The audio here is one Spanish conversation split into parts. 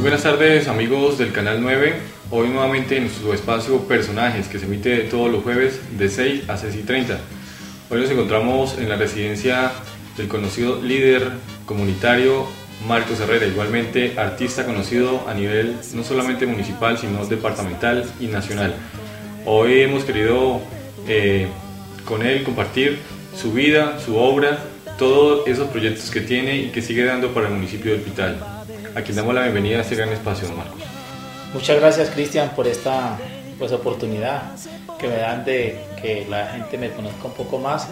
buenas tardes amigos del Canal 9, hoy nuevamente en su espacio Personajes que se emite todos los jueves de 6 a 6:30. Hoy nos encontramos en la residencia del conocido líder comunitario Marcos Herrera, igualmente artista conocido a nivel no solamente municipal sino departamental y nacional. Hoy hemos querido con él compartir su vida, su obra, todos esos proyectos que tiene y que sigue dando para el municipio del Pital. A quien damos la bienvenida a este gran espacio, Marcos. Muchas gracias, Cristian, por esta oportunidad que me dan de que la gente me conozca un poco más.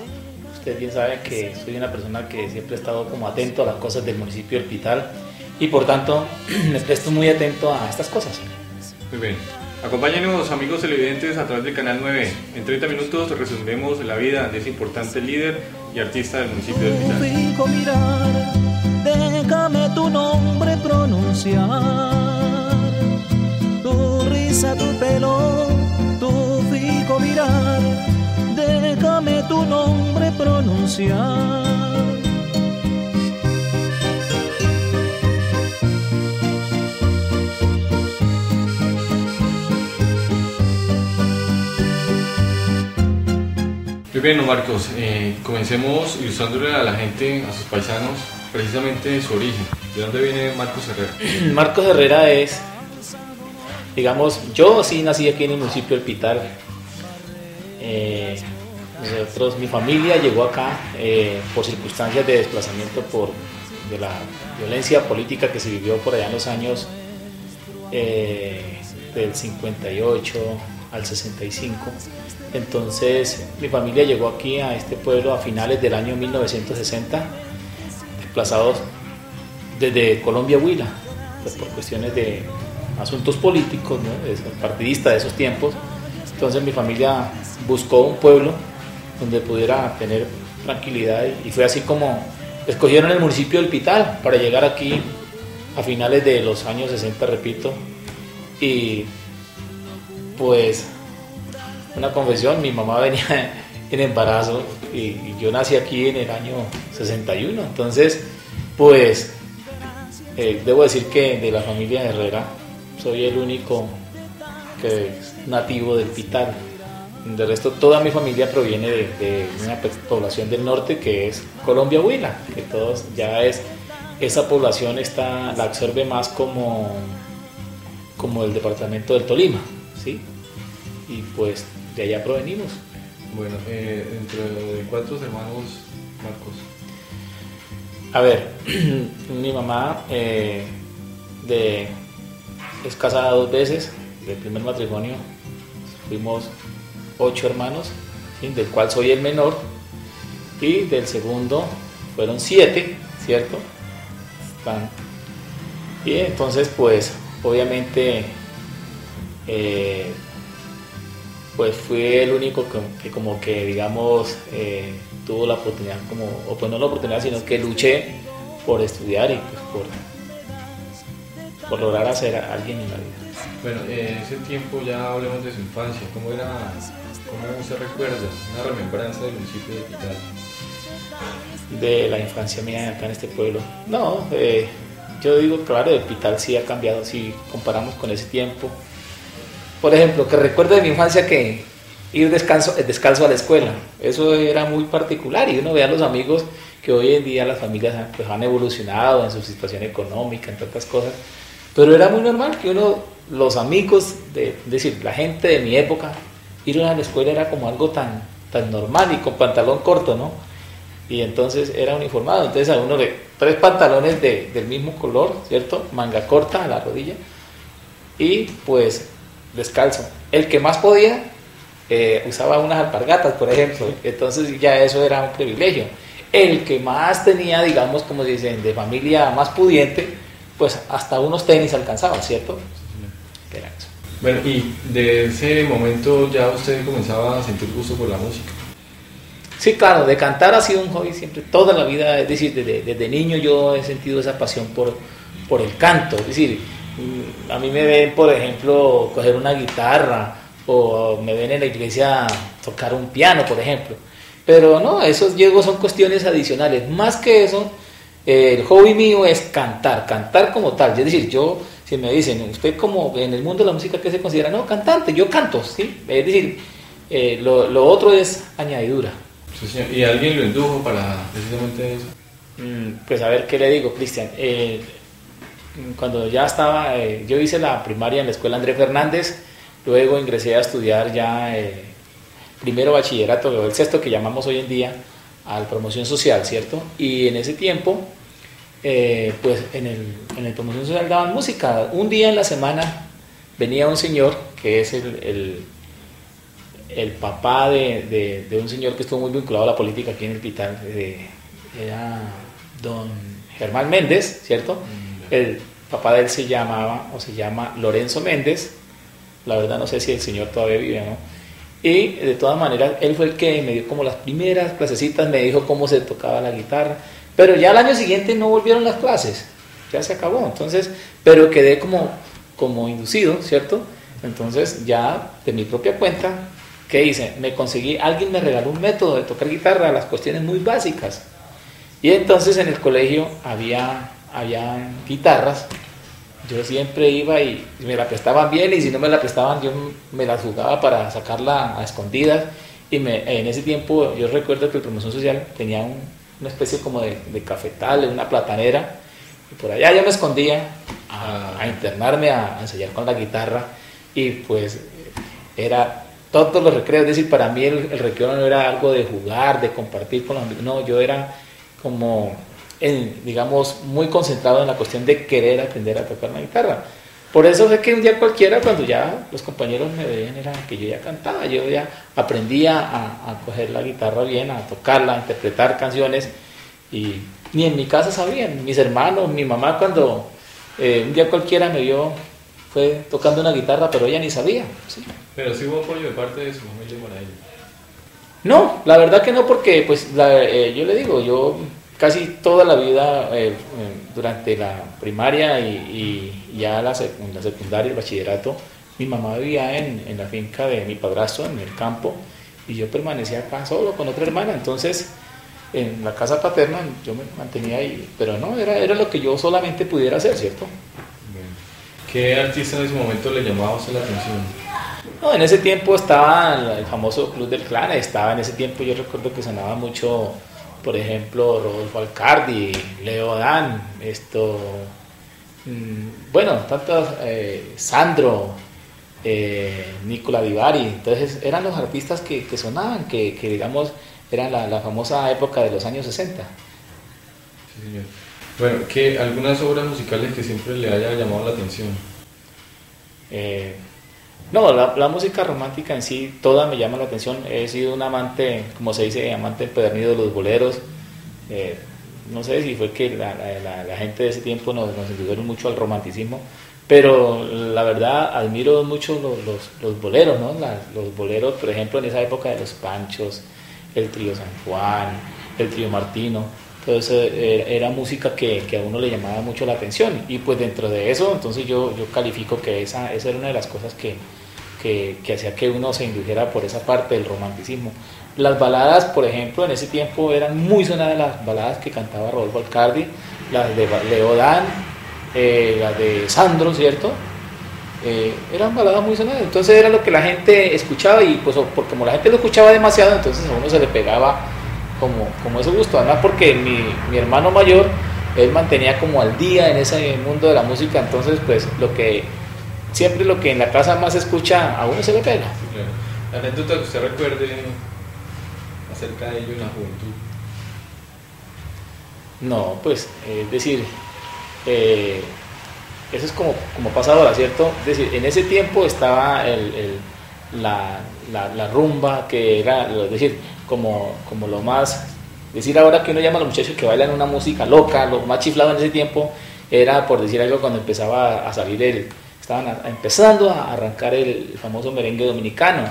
Usted bien sabe que soy una persona que siempre he estado como atento a las cosas del municipio del Pital y por tanto me presto muy atento a estas cosas. Muy bien. Acompáñenos, amigos televidentes, a través del Canal 9. En 30 minutos resumiremos la vida de ese importante líder y artista del municipio del Pital. Fijo mirar, déjame tu nombre pronunciar. Tu risa, tu pelo, tu fijo mirar, déjame tu nombre pronunciar. Muy bien, don Marcos, comencemos ilustrándole a la gente, a sus paisanos, precisamente su origen. ¿De dónde viene Marcos Herrera? Marcos Herrera es, digamos, yo sí nací aquí en el municipio del Pital. Mi familia llegó acá por circunstancias de desplazamiento de la violencia política que se vivió por allá en los años del 58 al 65. Entonces mi familia llegó aquí a este pueblo a finales del año 1960, desplazados desde Colombia a Huila, pues por cuestiones de asuntos políticos, ¿no? Partidista de esos tiempos. Entonces mi familia buscó un pueblo donde pudiera tener tranquilidad y fue así como escogieron el municipio del Pital para llegar aquí a finales de los años 60, repito. Y pues una confesión, mi mamá venía en embarazo y yo nací aquí en el año 61, entonces pues debo decir que de la familia Herrera soy el único que es nativo del Pital. De resto toda mi familia proviene de una población del norte que es Colombia Huila, que todos ya es, esa población la absorbe más como el departamento del Tolima, ¿sí? Y pues de allá provenimos. Bueno, entre cuántos hermanos, Marcos. A ver, mi mamá es casada 2 veces. Del primer matrimonio fuimos 8 hermanos, ¿sí? Del cual soy el menor, y del segundo fueron 7, ¿cierto? Y entonces pues obviamente pues fui el único que como que digamos tuvo la oportunidad, o pues no la oportunidad, sino que luché por estudiar y pues por lograr hacer a alguien en la vida. Bueno, en ese tiempo ya hablemos de su infancia. ¿Cómo se recuerda? Una remembranza del municipio de Pital. De la infancia mía acá en este pueblo. No, yo digo, claro, el Pital sí ha cambiado si comparamos con ese tiempo. Por ejemplo, que recuerdo de mi infancia que ir descalzo a la escuela, eso era muy particular y uno ve a los amigos que hoy en día las familias pues, han evolucionado en su situación económica, en tantas cosas, pero era muy normal que los amigos, es decir, la gente de mi época, ir a la escuela era como algo tan normal y con pantalón corto, ¿no? Y entonces era uniformado, entonces a uno 3 pantalones del mismo color, ¿cierto? Manga corta a la rodilla y pues descalzo. El que más podía usaba unas alpargatas, por ejemplo, entonces ya eso era un privilegio. El que más tenía, digamos, como se dice, de familia más pudiente, pues hasta unos tenis alcanzaba, ¿cierto? Era eso. Bueno, y de ese momento ya usted comenzaba a sentir gusto por la música. Sí, claro, de cantar ha sido un hobby siempre, toda la vida, es decir, desde niño yo he sentido esa pasión por el canto, es decir, a mí me ven, por ejemplo, coger una guitarra o me ven en la iglesia tocar un piano, por ejemplo. Pero no, esos son cuestiones adicionales. Más que eso, el hobby mío es cantar como tal. Es decir, yo si me dicen, usted como en el mundo de la música, ¿qué se considera? No, cantante, yo canto, ¿sí? Es decir, lo otro es añadidura. Sí, señor. ¿Y alguien lo indujo para precisamente eso? Pues a ver, ¿qué le digo, Cristian? Cuando ya estaba, yo hice la primaria en la escuela Andrés Fernández, luego ingresé a estudiar ya primero bachillerato, luego el sexto que llamamos hoy en día, al promoción social, ¿cierto? Y en ese tiempo, pues en el promoción social daban música. Un día en la semana venía un señor que es el papá de un señor que estuvo muy vinculado a la política aquí en el Pital, era don Germán Méndez, ¿cierto? El papá de él se llama Lorenzo Méndez, la verdad no sé si el señor todavía vive, ¿no? Y de todas maneras, él fue el que me dio como las primeras clasecitas, me dijo cómo se tocaba la guitarra, pero ya al año siguiente no volvieron las clases, ya se acabó, entonces, pero quedé como inducido, ¿cierto? Entonces ya de mi propia cuenta, ¿qué hice? Alguien me regaló un método de tocar guitarra, las cuestiones muy básicas, y entonces en el colegio había guitarras. Yo siempre iba y me la prestaban bien, y si no me la prestaban yo me la jugaba para sacarla a escondidas. Y en ese tiempo yo recuerdo que el promoción social tenía una especie como de cafetal, una platanera, y por allá yo me escondía a internarme, a ensayar con la guitarra, y pues era todos los recreos. Es decir, para mí el recreo no era algo de jugar, de compartir con los amigos, no, yo era como digamos, muy concentrado en la cuestión de querer aprender a tocar la guitarra. Por eso fue que un día cualquiera, cuando ya los compañeros me veían, era que yo ya cantaba, yo ya aprendía a coger la guitarra bien, a tocarla, a interpretar canciones, y ni en mi casa sabían, mis hermanos, mi mamá, cuando un día cualquiera me vio, fue tocando una guitarra, pero ella ni sabía, ¿sí? Pero sí hubo apoyo de parte de su familia para ello. No, la verdad que no, porque pues yo le digo, yo casi toda la vida, durante la primaria y ya la secundaria, el bachillerato, mi mamá vivía en la finca de mi padrastro, en el campo, y yo permanecía acá solo con otra hermana. Entonces en la casa paterna yo me mantenía ahí, pero no, era lo que yo solamente pudiera hacer, ¿cierto? ¿Qué artista en ese momento le llamaba a usted la atención? No, en ese tiempo estaba el famoso Club del Clan, en ese tiempo yo recuerdo que sonaba mucho, por ejemplo, Rodolfo Alcardi, Leo Dan, bueno, tantos, Sandro, Nicola Divari. Entonces eran los artistas que sonaban, que digamos eran la famosa época de los años 60. Sí, señor. Bueno, ¿qué algunas obras musicales que siempre le haya llamado la atención? No, la música romántica en sí toda me llama la atención. He sido un amante, como se dice, amante empedernido de los boleros. No sé si fue que la gente de ese tiempo nos indujeron mucho al romanticismo, pero la verdad admiro mucho los boleros, ¿no? Los boleros, por ejemplo, en esa época de los Panchos, el trío San Juan, el trío Martino. Entonces era música que a uno le llamaba mucho la atención, y pues dentro de eso entonces yo califico que esa era una de las cosas que hacía que uno se indujera por esa parte del romanticismo. Las baladas, por ejemplo, en ese tiempo eran muy sonadas las baladas que cantaba Rodolfo Alcardi, las de Leo Dan, las de Sandro, ¿cierto? Eran baladas muy sonadas, entonces era lo que la gente escuchaba, y pues como la gente lo escuchaba demasiado, entonces a uno se le pegaba como ese gusto. Además porque mi hermano mayor, él mantenía como al día en ese mundo de la música, entonces pues siempre lo que en la casa más se escucha, a uno se le pega. Sí, claro. La anécdota que usted recuerde acerca de ello en la juventud. No, pues es decir, eso es como pasa ahora, ¿cierto? Es decir, en ese tiempo estaba la rumba, que era, es decir, como lo más, decir ahora que uno llama a los muchachos que bailan una música loca, lo más chiflado en ese tiempo era, por decir algo, cuando empezaba a salir estaban empezando a arrancar el famoso merengue dominicano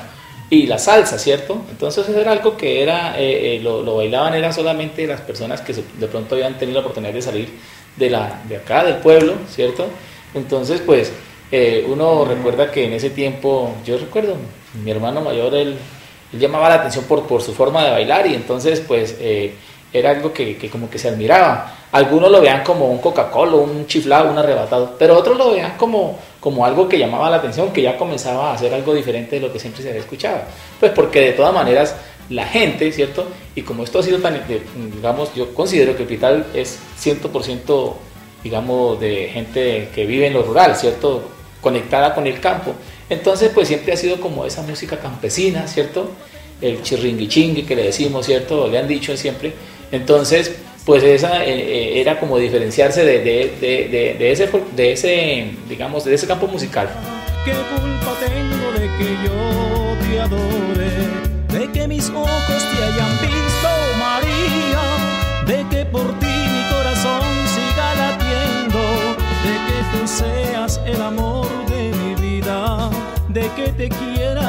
y la salsa, ¿cierto? Entonces eso era algo que era, lo bailaban eran solamente las personas que de pronto habían tenido la oportunidad de salir de acá, del pueblo, ¿cierto? Entonces pues uno recuerda que en ese tiempo, yo recuerdo, mi hermano mayor, él llamaba la atención por su forma de bailar, y entonces pues era algo que como que se admiraba. Algunos lo vean como un Coca-Cola, un chiflado, un arrebatado, pero otros lo vean como algo que llamaba la atención, que ya comenzaba a hacer algo diferente de lo que siempre se había escuchado. Pues porque de todas maneras la gente, ¿cierto? Y como esto ha sido tan, digamos, yo considero que el Hospital es 100%, digamos, de gente que vive en lo rural, ¿cierto? Conectada con el campo. Entonces, pues siempre ha sido como esa música campesina, ¿cierto? El chirringui-chingui que le decimos, ¿cierto? Le han dicho siempre. Entonces, pues esa era como diferenciarse de ese, digamos, de ese campo musical. ¿Qué culpa tengo de que yo te adore? De que mis ojos te hayan visto, María. De que por ti mi corazón siga latiendo. De que tú seas el amor de mi vida. De que te quiera